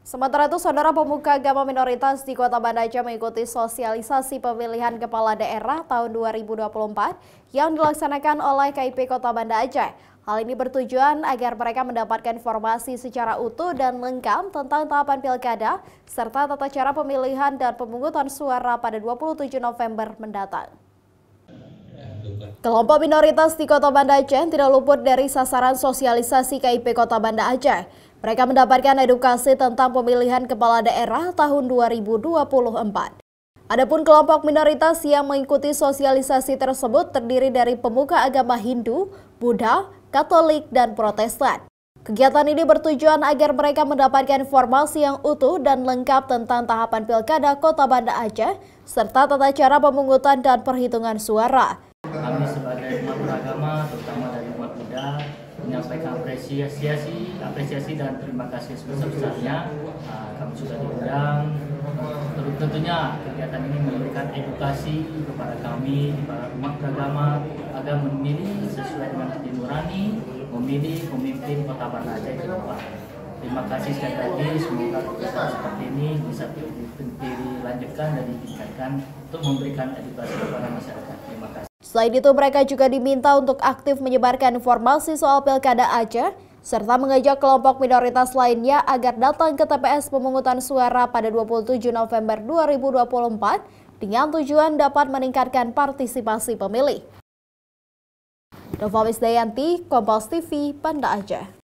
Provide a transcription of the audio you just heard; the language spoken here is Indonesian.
Sementara itu, saudara pemuka agama minoritas di Kota Banda Aceh mengikuti sosialisasi pemilihan kepala daerah tahun 2024 yang dilaksanakan oleh KIP Kota Banda Aceh. Hal ini bertujuan agar mereka mendapatkan informasi secara utuh dan lengkap tentang tahapan pilkada serta tata cara pemilihan dan pemungutan suara pada 27 November mendatang. Kelompok minoritas di Kota Banda Aceh tidak luput dari sasaran sosialisasi KIP Kota Banda Aceh. Mereka mendapatkan edukasi tentang pemilihan kepala daerah tahun 2024. Adapun kelompok minoritas yang mengikuti sosialisasi tersebut terdiri dari pemuka agama Hindu, Buddha, Katolik, dan Protestan. Kegiatan ini bertujuan agar mereka mendapatkan informasi yang utuh dan lengkap tentang tahapan pilkada Kota Banda Aceh, serta tata cara pemungutan dan perhitungan suara. Kami sebagai umat beragama, terutama dari umat Buddha, menyampaikan apresiasi dan terima kasih sebesar-besarnya. Kami sudah diundang. Tentunya kegiatan ini memberikan edukasi kepada kami, para umat beragama, agar memilih sesuai dengan hati nurani, memilih pemimpin Kota Banda Aceh ke depan. Terima kasih sekali lagi, semoga kegiatan seperti ini bisa dilanjutkan dan ditingkatkan untuk memberikan edukasi kepada masyarakat. Terima kasih. Selain itu, mereka juga diminta untuk aktif menyebarkan informasi soal Pilkada Aceh, serta mengajak kelompok minoritas lainnya agar datang ke TPS pemungutan suara pada 27 November 2024 dengan tujuan dapat meningkatkan partisipasi pemilih. Nova Wisdayanti, Kompas TV, Banda Aceh.